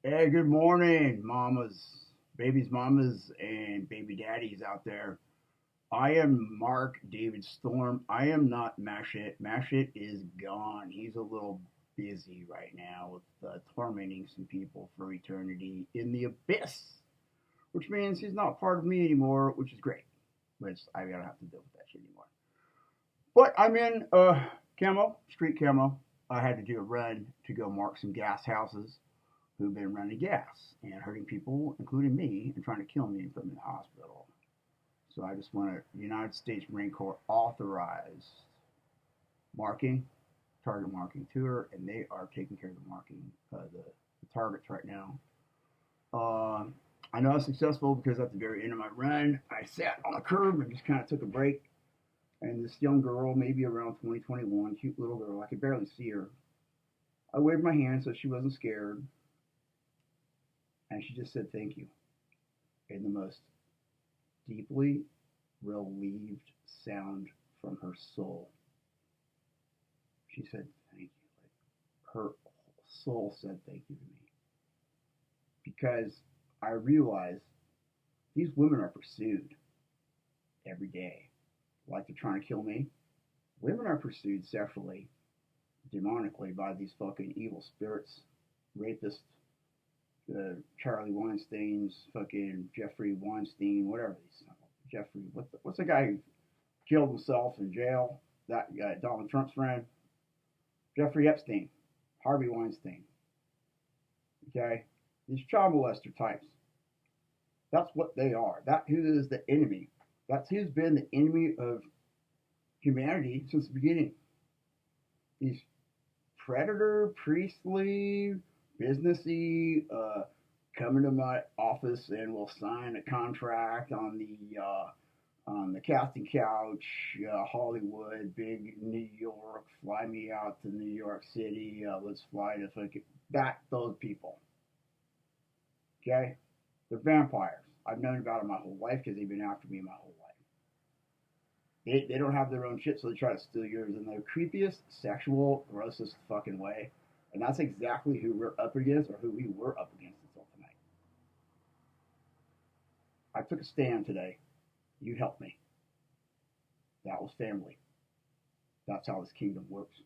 Hey, good morning, mamas, babies, mamas, and baby daddies out there. I am Mark David Storm. I am not Mashit. Mashit is gone. He's a little busy right now with tormenting some people for eternity in the abyss, which means he's not part of me anymore, which is great. Which I don't have to deal with that shit anymore. But I'm in camo, street camo. I had to do a run to go mark some gas houses who've been running gas and hurting people, including me, and trying to kill me and put me in the hospital. So I just want to United States Marine Corps authorized marking, target marking tour, and they are taking care of the marking, the targets right now. Um, I know I was successful because at the very end of my run, I sat on the curb and just kind of took a break. And this young girl, maybe around 20, 21, cute little girl, I could barely see her. I waved my hand so she wasn't scared, and she just said thank you in the most deeply relieved sound from her soul. She said thank you. Like her soul said thank you to me. Because I realized these women are pursued every day. Like they're trying to kill me. Women are pursued sexually, demonically by these fucking evil spirits, rapists, Charlie Weinstein's, fucking Jeffrey Weinstein, whatever these Jeffrey, what's the guy who killed himself in jail? That guy, Donald Trump's friend, Jeffrey Epstein, Harvey Weinstein. Okay, these child molester types. That's what they are. That who is the enemy. That's who's been the enemy of humanity since the beginning. These predator, priestly, businessy, come to my office and will sign a contract on the casting couch, Hollywood, big New York, fly me out to New York City, let's fly to fucking that those people. Okay, they're vampires. I've known about them my whole life because they've been after me my whole life. They don't have their own shit, so they try to steal yours in their creepiest, sexual, grossest fucking way. And that's exactly who we're up against, or who we were up against until tonight. I took a stand today. You helped me. That was family. That's how this kingdom works.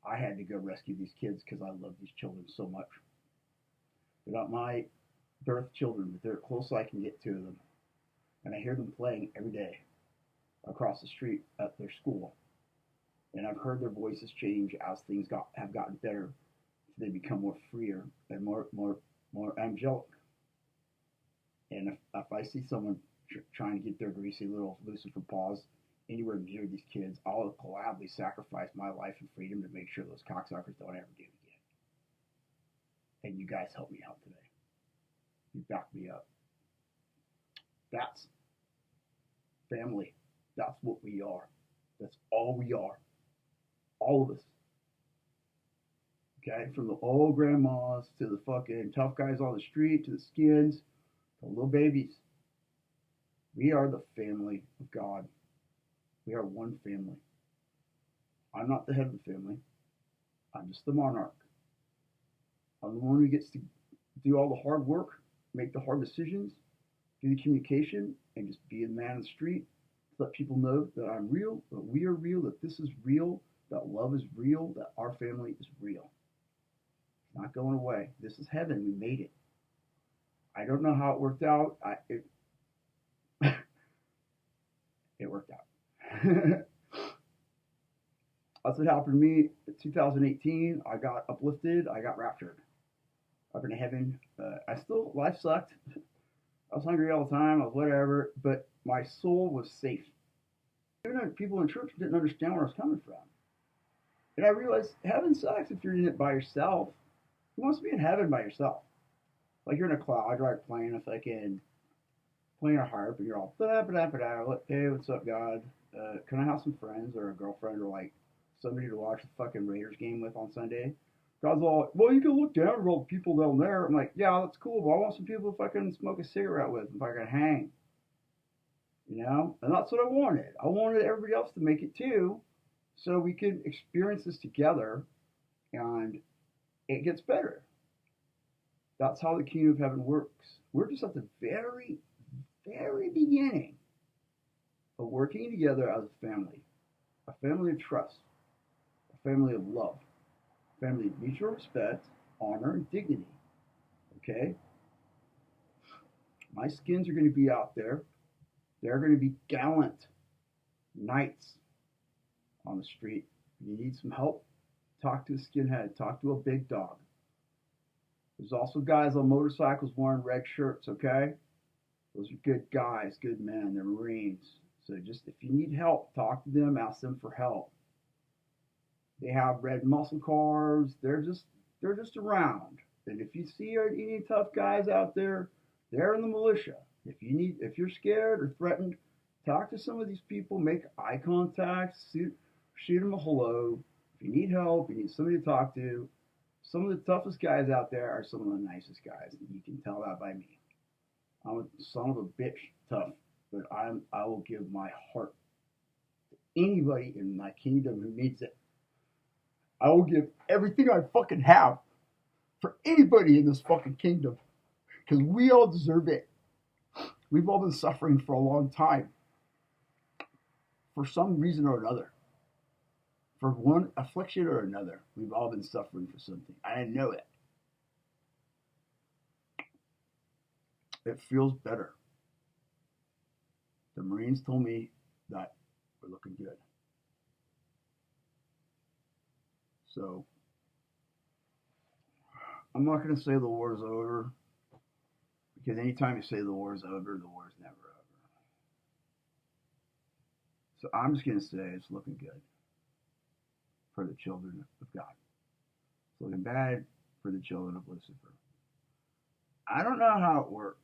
I had to go rescue these kids because I love these children so much. They're not my birth children, but they're close I can get to them. And I hear them playing every day across the street at their school. And I've heard their voices change as things have gotten better. So they become more freer and more angelic. And if I see someone trying to get their greasy little Lucifer paws anywhere near these kids, I'll gladly sacrifice my life and freedom to make sure those cocksuckers don't ever do it again. And you guys help me out today. You back me up. That's family. That's what we are. That's all we are. All of us. Okay? From the old grandmas to the fucking tough guys on the street to the skins to little babies. We are the family of God. We are one family. I'm not the head of the family. I'm just the monarch. I'm the one who gets to do all the hard work, make the hard decisions, do the communication, and just be a man on the street to let people know that I'm real, that we are real, that this is real, that love is real, that our family is real. It's not going away. This is heaven. We made it. I don't know how it worked out. It worked out. That's what happened to me in 2018. I got uplifted. I got raptured up into heaven. Life sucked. I was hungry all the time. I was whatever, but my soul was safe. Even people in church didn't understand where I was coming from. And I realized heaven sucks if you're in it by yourself. Who wants to be in heaven by yourself? Like you're in a cloud, like playing playing a harp, and you're all blah blah blah blah. Hey, what's up, God? Can I have some friends or a girlfriend or like somebody to watch the fucking Raiders game with on Sunday? God's all, well, you can look down at all the people down there. I'm like, yeah, that's cool, but I want some people to fucking smoke a cigarette with if I can hang. You know? And that's what I wanted. I wanted everybody else to make it too, so we could experience this together, and it gets better. That's how the kingdom of heaven works. We're just at the very, very beginning of working together as a family of trust, a family of love, a family of mutual respect, honor, and dignity. Okay? My skins are going to be out there. They're going to be gallant knights on the street. If you need some help, talk to a skinhead, talk to a big dog. There's also guys on motorcycles wearing red shirts, okay? Those are good guys, good men. They're Marines. So just if you need help, talk to them, ask them for help. They have red muscle cars. They're just around. And if you see any tough guys out there, they're in the militia. If you're scared or threatened, talk to some of these people, make eye contact, shoot them a hello. If you need help, you need somebody to talk to. Some of the toughest guys out there are some of the nicest guys. You can tell that by me. I'm a son of a bitch tough, but I will give my heart to anybody in my kingdom who needs it. I will give everything I fucking have for anybody in this fucking kingdom, because we all deserve it. We've all been suffering for a long time, for some reason or another. For one affliction or another, we've all been suffering for something. I didn't know it. It feels better. The Marines told me that we're looking good. So, I'm not going to say the war is over, because anytime you say the war is over, the war is never over. So I'm just going to say it's looking good for the children of God. It's looking bad for the children of Lucifer. I don't know how it works.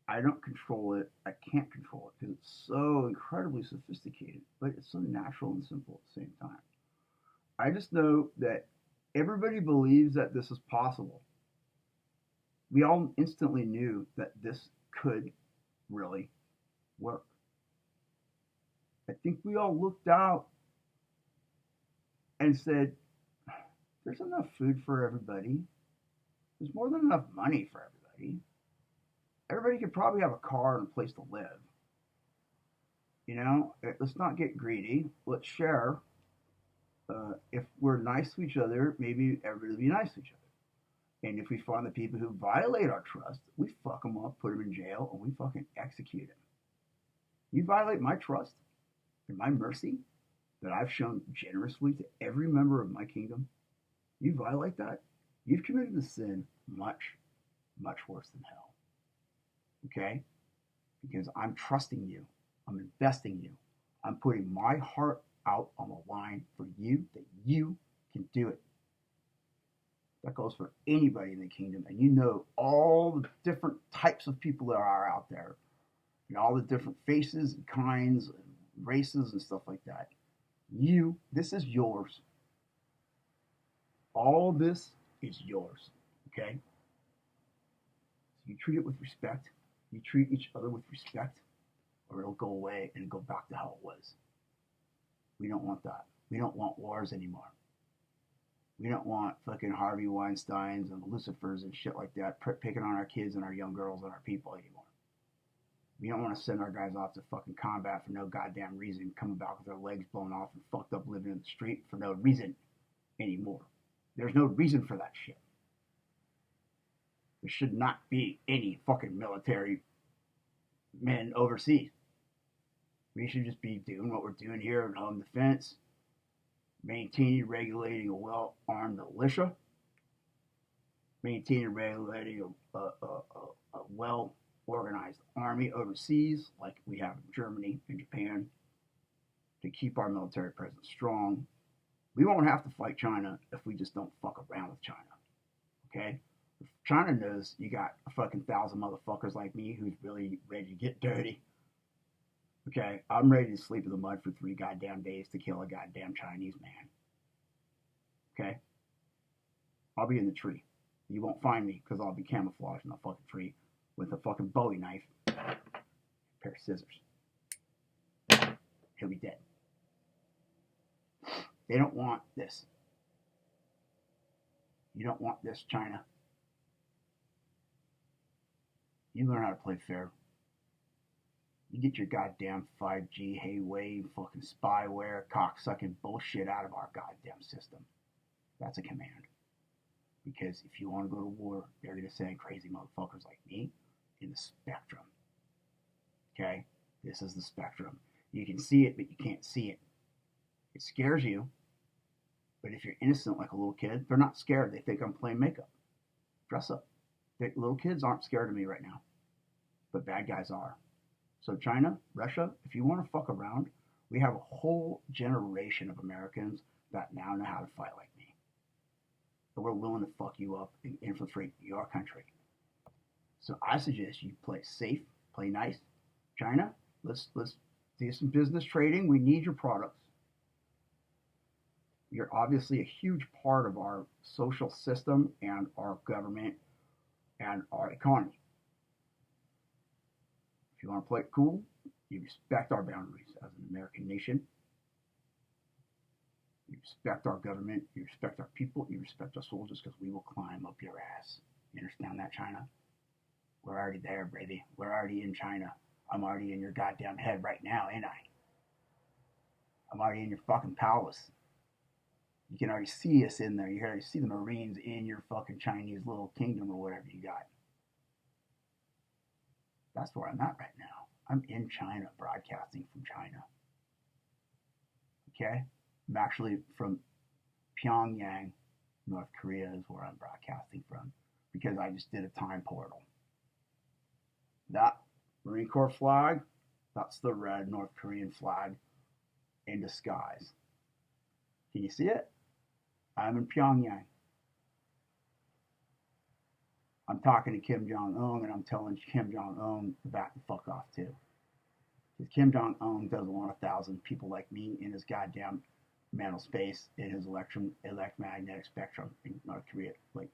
I don't control it. I can't control it because it's so incredibly sophisticated, but it's so natural and simple at the same time. I just know that everybody believes that this is possible. We all instantly knew that this could really work. I think we all looked out and said, there's enough food for everybody. There's more than enough money for everybody. Everybody could probably have a car and a place to live. You know, let's not get greedy. Let's share. If we're nice to each other, maybe everybody will be nice to each other. And if we find the people who violate our trust, we fuck them up, put them in jail, and we fucking execute them. You violate my trust and my mercy that I've shown generously to every member of my kingdom, you violate that, you've committed a sin much, much worse than hell. Okay? Because I'm trusting you. I'm investing you. I'm putting my heart out on the line for you, that you can do it. That goes for anybody in the kingdom. And you know all the different types of people that are out there, and all the different faces and kinds and races and stuff like that. This is yours. All this is yours. Okay? So you treat it with respect. You treat each other with respect, or it'll go away and go back to how it was. We don't want that. We don't want wars anymore. We don't want fucking Harvey Weinsteins and Lucifers and shit like that picking on our kids and our young girls and our people anymore. We don't want to send our guys off to fucking combat for no goddamn reason, coming back with their legs blown off and fucked up living in the street for no reason anymore. There's no reason for that shit. There should not be any fucking military men overseas. We should just be doing what we're doing here in home defense, maintaining and regulating a well-armed militia, maintaining and regulating a well-organized army overseas, like we have in Germany and Japan, to keep our military presence strong. We won't have to fight China if we just don't fuck around with China. Okay? If China knows you got a fucking 1,000 motherfuckers like me who's really ready to get dirty. Okay, I'm ready to sleep in the mud for 3 goddamn days to kill a goddamn Chinese man. Okay? I'll be in the tree. You won't find me because I'll be camouflaged in the fucking tree with a fucking Bowie knife, a pair of scissors. He'll be dead. They don't want this. You don't want this, China. You learn how to play fair. You get your goddamn 5G, Huawei, fucking spyware, cocksucking bullshit out of our goddamn system. That's a command. Because if you want to go to war, they're going to send crazy motherfuckers like me in the spectrum. Okay? This is the spectrum. You can see it, but you can't see it. It scares you. But if you're innocent like a little kid, they're not scared. They think I'm playing makeup. Dress up. Little kids aren't scared of me right now. But bad guys are. So China, Russia, if you want to fuck around, we have a whole generation of Americans that now know how to fight like me. And we're willing to fuck you up and infiltrate your country. So I suggest you play safe, play nice. China, let's do some business trading. We need your products. You're obviously a huge part of our social system and our government and our economy. If you want to play it cool, you respect our boundaries as an American nation. You respect our government. You respect our people. You respect our soldiers because we will climb up your ass. You understand that, China? We're already there, baby. We're already in China. I'm already in your goddamn head right now, ain't I? I'm already in your fucking palace. You can already see us in there. You can already see the Marines in your fucking Chinese little kingdom or whatever you got. That's where I'm at right now. I'm in China, broadcasting from China. Okay? I'm actually from Pyongyang, North Korea is where I'm broadcasting from because I just did a time portal. That Marine Corps flag, that's the red North Korean flag in disguise. Can you see it? I'm in Pyongyang. I'm talking to Kim Jong-un and I'm telling Kim Jong-un to back the fuck off too. Because Kim Jong-un doesn't want 1,000 people like me in his goddamn mental space in his electromagnetic spectrum in North Korea, like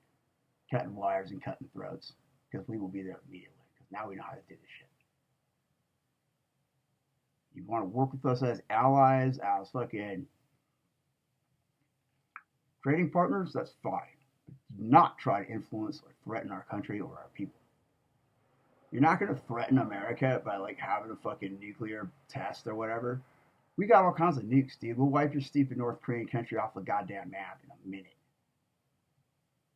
cutting wires and cutting throats. Because we will be there immediately. Because now we know how to do this shit. You want to work with us as allies, as fucking trading partners, that's fine. But do not try to influence or threaten our country or our people. You're not going to threaten America by like having a fucking nuclear test or whatever. We got all kinds of nukes, dude. We'll wipe your stupid North Korean country off the goddamn map in a minute.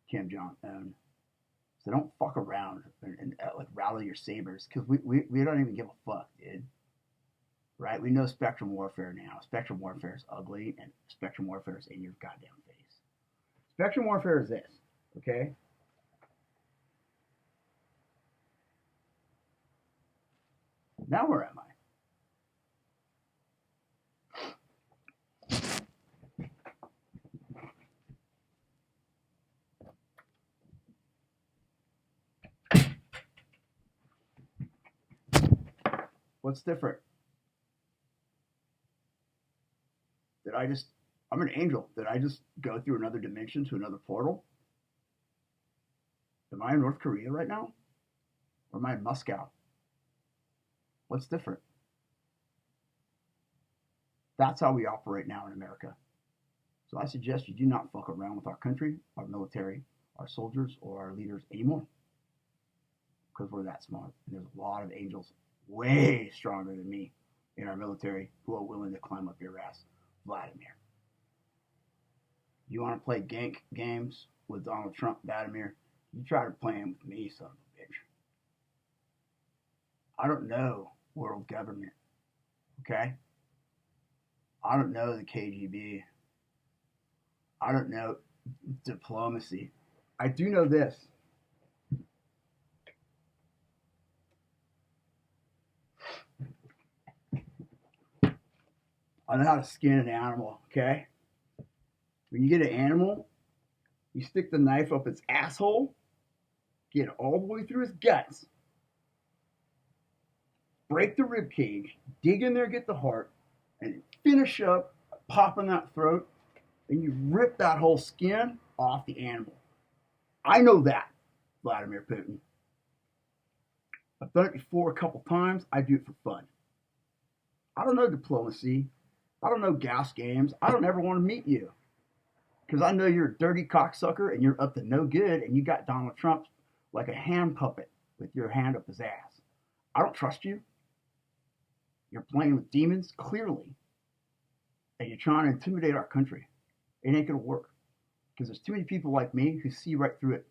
Kim Jong-un. So don't fuck around and like rally your sabers because we don't even give a fuck, dude. Right? We know spectrum warfare now. Spectrum warfare is ugly and spectrum warfare is in your goddamn face. Spectrum warfare is this, okay? Now where am I? What's different? I'm an angel. Did I just go through another dimension to another portal? Am I in North Korea right now? Or am I in Moscow? What's different? That's how we operate now in America. So I suggest you do not fuck around with our country, our military, our soldiers, or our leaders anymore. Because we're that smart. And there's a lot of angels way stronger than me in our military who are willing to climb up your ass. Vladimir. You want to play gank games with Donald Trump, Vladimir? You try to play them with me, son of a bitch. I don't know world government, okay? I don't know the KGB. I don't know diplomacy. I do know this. I know how to skin an animal, okay? When you get an animal, you stick the knife up its asshole, get it all the way through his guts, break the rib cage, dig in there, get the heart, and finish up popping that throat, and you rip that whole skin off the animal. I know that, Vladimir Putin. I've done it before a couple times. I do it for fun. I don't know diplomacy. I don't know gas games. I don't ever want to meet you. Because I know you're a dirty cocksucker and you're up to no good and you got Donald Trump like a hand puppet with your hand up his ass. I don't trust you. You're playing with demons, clearly, and you're trying to intimidate our country. It ain't going to work because there's too many people like me who see right through it.